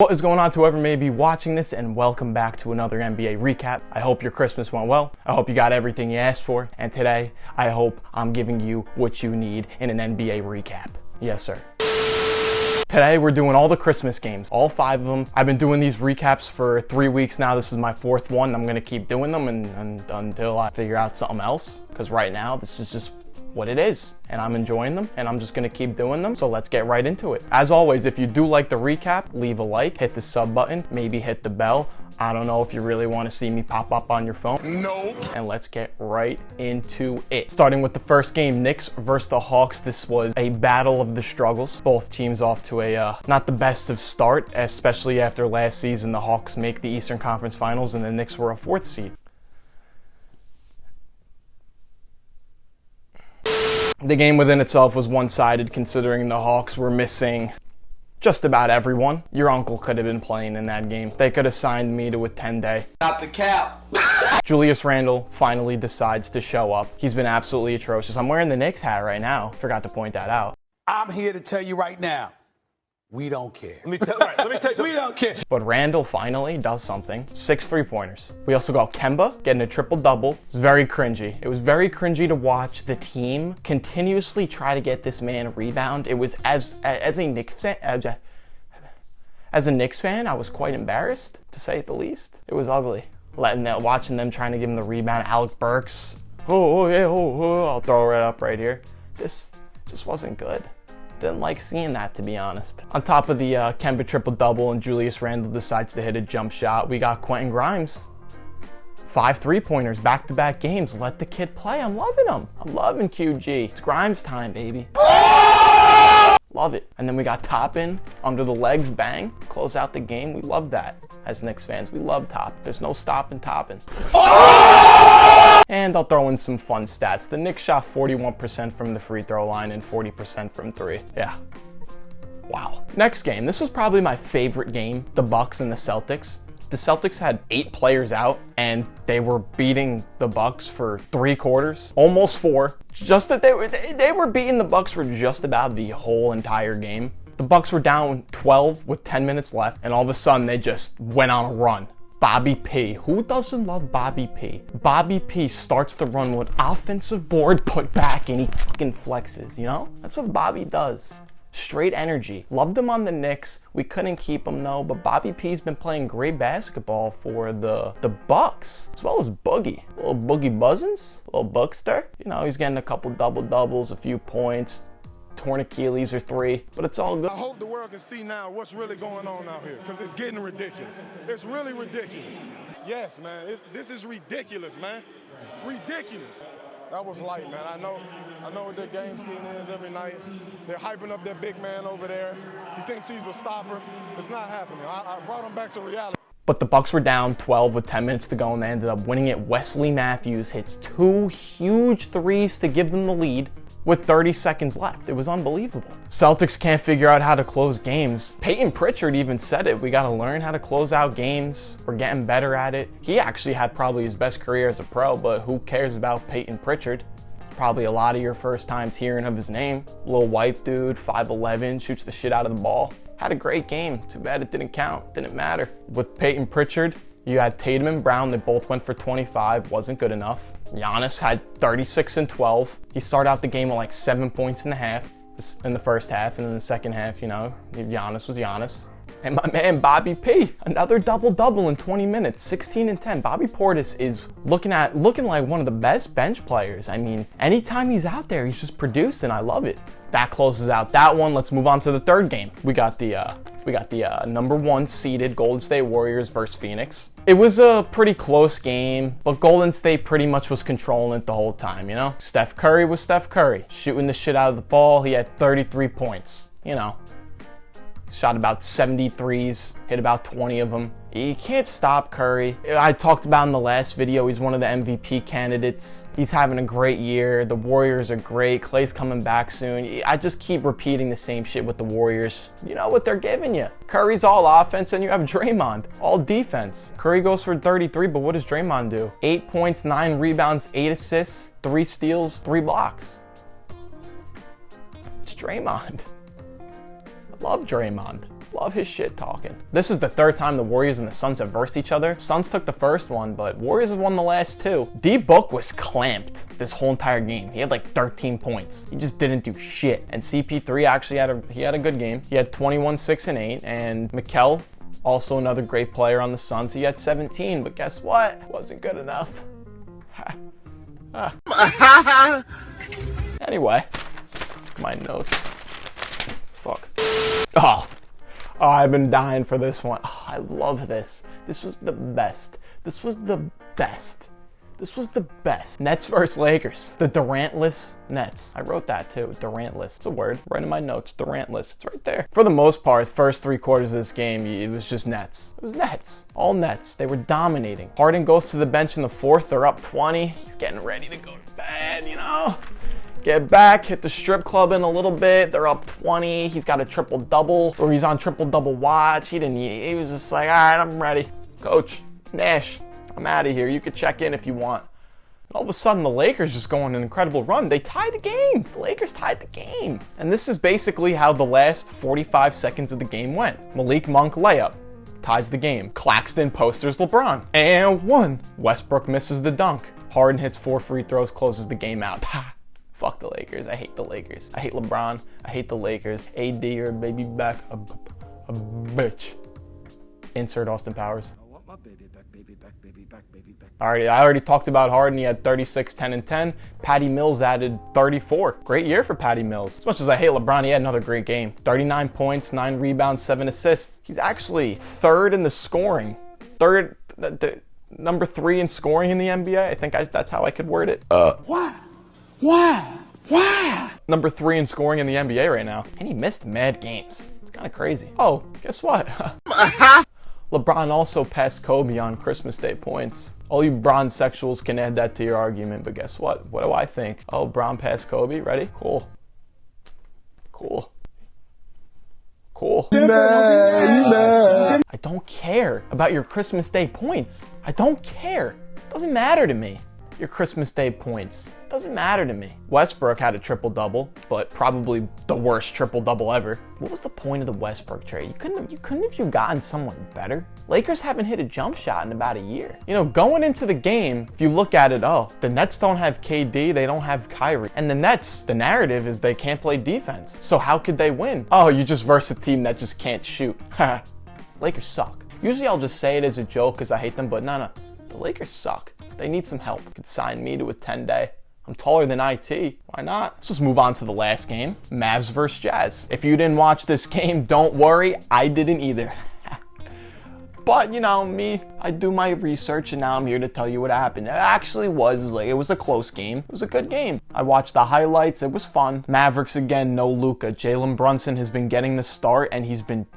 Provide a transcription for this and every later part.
What is going on to whoever may be watching this, and welcome back to another NBA recap. I hope your Christmas went well. I hope you got everything you asked for. And today, I hope I'm giving you what you need in an NBA recap. Yes, sir. Today, we're doing all the Christmas games, all 5 of them. I've been doing these recaps for 3 weeks now. This is my 4th one. I'm gonna keep doing them until I figure out something else. Because right now, this is just what it is, and I'm enjoying them, and I'm just gonna keep doing them. So let's get right into it. As always, if you do like the recap, leave a like, hit the sub button, maybe hit the bell. I don't know if you really want to see me pop up on your phone. Nope. And let's get right into it. Starting with the first game, Knicks versus the Hawks. This was a battle of the struggles. Both teams off to a not the best of start, especially after last season. The Hawks make the Eastern Conference Finals, and the Knicks were a 4th seed. The game within itself was one-sided, considering the Hawks were missing just about everyone. Your uncle could have been playing in that game. They could have signed me to a 10-day. Not the cap. Julius Randle finally decides to show up. He's been absolutely atrocious. I'm wearing the Knicks hat right now. Forgot to point that out. I'm here to tell you right now, we don't care. Let me tell you something. We don't care. But Randle finally does something. 6 3-pointers. We also got Kemba getting a triple-double. It's very cringy. It was very cringy to watch the team continuously try to get this man a rebound. It was as a Knicks fan, I was quite embarrassed, to say the least. It was ugly. Watching them trying to give him the rebound. Alec Burks. I'll throw it up right here. Just wasn't good. Didn't like seeing that, to be honest. On top of the Kemba triple-double and Julius Randle decides to hit a jump shot, we got Quentin Grimes. 5 3-pointers, back-to-back games. Let the kid play. I'm loving him. I'm loving QG. It's Grimes time, baby. Love it. And then we got Toppin, under the legs, bang. Close out the game. We love that. As Knicks fans, we love Top. There's no stopping Toppin. And I'll throw in some fun stats. The Knicks shot 41% from the free throw line and 40% from 3. Yeah. Wow. Next game. This was probably my favorite game. The Bucks and the Celtics. The Celtics had 8 players out, and they were beating the Bucks for 3 quarters, almost 4. Just that they were beating the Bucks for just about the whole entire game. The Bucks were down 12 with 10 minutes left, and all of a sudden they just went on a run. Bobby P. Who doesn't love Bobby P? Bobby P starts the run with offensive board put back, and he fucking flexes, you know? That's what Bobby does. Straight energy. Loved him on the Knicks. We couldn't keep him, though, but Bobby P's been playing great basketball for the Bucks, as well as Boogie. A little Boogie Buzzins, a little Bookster. You know, he's getting a couple double-doubles, a few points, torn Achilles or 3, but it's all good. I hope the world can see now what's really going on out here, because it's getting ridiculous. It's really ridiculous. Yes, man, this is ridiculous, man. Ridiculous. That was light, man. I know what their game scheme is every night. They're hyping up their big man over there. He thinks he's a stopper. It's not happening. I brought him back to reality. But the Bucks were down 12 with 10 minutes to go, and they ended up winning it. Wesley Matthews hits 2 huge threes to give them the lead with 30 seconds left. It was unbelievable. Celtics can't figure out how to close games. Peyton Pritchard even said it. We got to learn how to close out games. We're getting better at it. He actually had probably his best career as a pro, but who cares about Peyton Pritchard? It's probably a lot of your first times hearing of his name. Little white dude, 5'11", shoots the shit out of the ball. Had a great game. Too bad it didn't count. Didn't matter. With Peyton Pritchard, you had Tatum and Brown. They both went for 25. Wasn't good enough. Giannis had 36 and 12. He started out the game with like 7 points in the first half, and then the second half, you know, Giannis was Giannis. And my man Bobby P, another double-double in 20 minutes, 16 and 10. Bobby Portis is looking like one of the best bench players. I mean, anytime he's out there, he's just producing. I love it. That closes out that one. Let's move on to the third game. We got the number 1 seeded Golden State Warriors versus Phoenix. It was a pretty close game, but Golden State pretty much was controlling it the whole time, you know? Steph Curry was Steph Curry, shooting the shit out of the ball. He had 33 points, you know. Shot about 73s, hit about 20 of them. You can't stop Curry. I talked about in the last video, he's one of the MVP candidates. He's having a great year. The Warriors are great. Clay's coming back soon. I just keep repeating the same shit with the Warriors. You know what they're giving you. Curry's all offense and you have Draymond, all defense. Curry goes for 33, but what does Draymond do? 8 points, 9 rebounds, 8 assists, 3 steals, 3 blocks. It's Draymond. I love Draymond. Love his shit talking. This is the third time the Warriors and the Suns have versed each other. Suns took the first one, but Warriors have won the last two. D-Book was clamped this whole entire game. He had like 13 points. He just didn't do shit. And CP3 actually had a good game. He had 21, 6, and 8. And Mikal, also another great player on the Suns, he had 17. But guess what? Wasn't good enough. Anyway, my notes. Fuck. Oh, I've been dying for this one. Oh, I love this. This was the best. This was the best. This was the best. Nets versus Lakers. The Durantless Nets. I wrote that too. Durantless. It's a word. Right in my notes. Durantless. It's right there. For the most part, first 3 quarters of this game, it was just Nets. It was Nets. All Nets. They were dominating. Harden goes to the bench in the 4th. They're up 20. He's getting ready to go to bed, you know? Get back, hit the strip club in a little bit. They're up 20. He's got a triple-double, or he's on triple-double watch. He was just like, all right, I'm ready. Coach, Nash, I'm out of here. You could check in if you want. And all of a sudden, the Lakers just go on an incredible run. They tied the game. The Lakers tied the game. And this is basically how the last 45 seconds of the game went. Malik Monk layup. Ties the game. Claxton posters LeBron. And 1. Westbrook misses the dunk. Harden hits 4 free throws, closes the game out. Fuck the Lakers. I hate the Lakers. I hate LeBron. I hate the Lakers. AD or baby back a bitch. Insert Austin Powers. I want my baby back, baby back, baby back, baby back. I already talked about Harden. He had 36, 10, and 10. Patty Mills added 34. Great year for Patty Mills. As much as I hate LeBron, he had another great game. 39 points, 9 rebounds, 7 assists. He's actually 3rd in the scoring. Number 3 in scoring in the NBA. I think that's how I could word it. Why? Number 3 in scoring in the NBA right now. And he missed mad games. It's kind of crazy. Oh, guess what? LeBron also passed Kobe on Christmas Day points. All you Bron sexuals can add that to your argument, but guess what? What do I think? Oh, Bron passed Kobe? Ready? Cool. I don't care about your Christmas Day points. I don't care. It doesn't matter to me. Your Christmas Day points. Doesn't matter to me. Westbrook had a triple-double, but probably the worst triple-double ever. What was the point of the Westbrook trade? You couldn't have you gotten someone better? Lakers haven't hit a jump shot in about a year. You know, going into the game, if you look at it, oh, the Nets don't have KD, they don't have Kyrie. And the Nets, the narrative is they can't play defense. So how could they win? Oh, you just verse a team that just can't shoot. Lakers suck. Usually I'll just say it as a joke because I hate them, but no. The Lakers suck. They need some help. You could sign me to a 10-day. I'm taller than IT. Why not? Let's just move on to the last game. Mavs versus Jazz. If you didn't watch this game, don't worry. I didn't either. But, you know, me, I do my research and now I'm here to tell you what happened. It actually was a close game. It was a good game. I watched the highlights. It was fun. Mavericks again, no Luka. Jalen Brunson has been getting the start and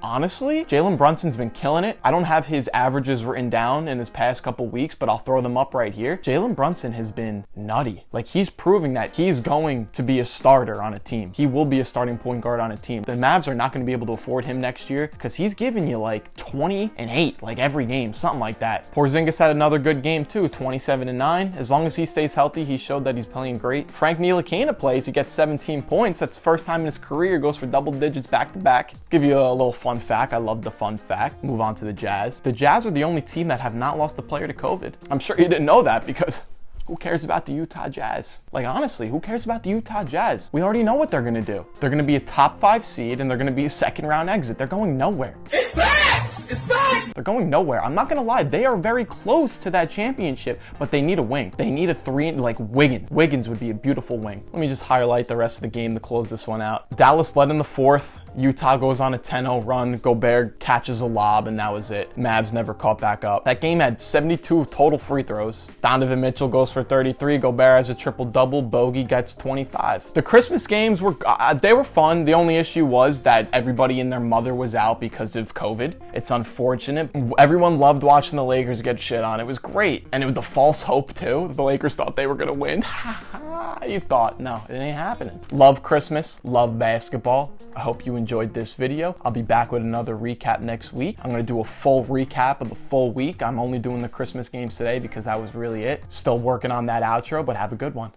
honestly, Jalen Brunson's been killing it. I don't have his averages written down in his past couple weeks, but I'll throw them up right here. Jalen Brunson has been nutty. Like, he's proving that he's going to be a starter on a team. He will be a starting point guard on a team. The Mavs are not going to be able to afford him next year because he's giving you like 20 and 8. Like every game, something like that. Porzingis had another good game too, 27 and 9. As long as he stays healthy, he showed that he's playing great. Frank Ntilikina plays, he gets 17 points. That's the first time in his career he goes for double digits back to back. Give you a little fun fact. I love the fun fact. Move on to the Jazz. The Jazz are the only team that have not lost a player to COVID. I'm sure you didn't know that because who cares about the Utah Jazz? Like, honestly, who cares about the Utah Jazz? We already know what they're going to do. They're going to be a top 5 seed and they're going to be a second round exit. They're going nowhere. It's facts! It's facts! They're going nowhere. I'm not going to lie. They are very close to that championship, but they need a wing. They need a 3, like Wiggins. Wiggins would be a beautiful wing. Let me just highlight the rest of the game to close this one out. Dallas led in the 4th. Utah goes on a 10-0 run. Gobert catches a lob, and that was it. Mavs never caught back up. That game had 72 total free throws. Donovan Mitchell goes for 33. Gobert has a triple-double. Bogey gets 25. The Christmas games were fun. The only issue was that everybody and their mother was out because of COVID. It's unfortunate. Everyone loved watching the Lakers get shit on. It was great. And it was the false hope, too. The Lakers thought they were going to win. You thought. No, it ain't happening. Love Christmas. Love basketball. I hope you enjoyed this video. I'll be back with another recap next week. I'm going to do a full recap of the full week. I'm only doing the Christmas games today because that was really it. Still working on that outro, but have a good one.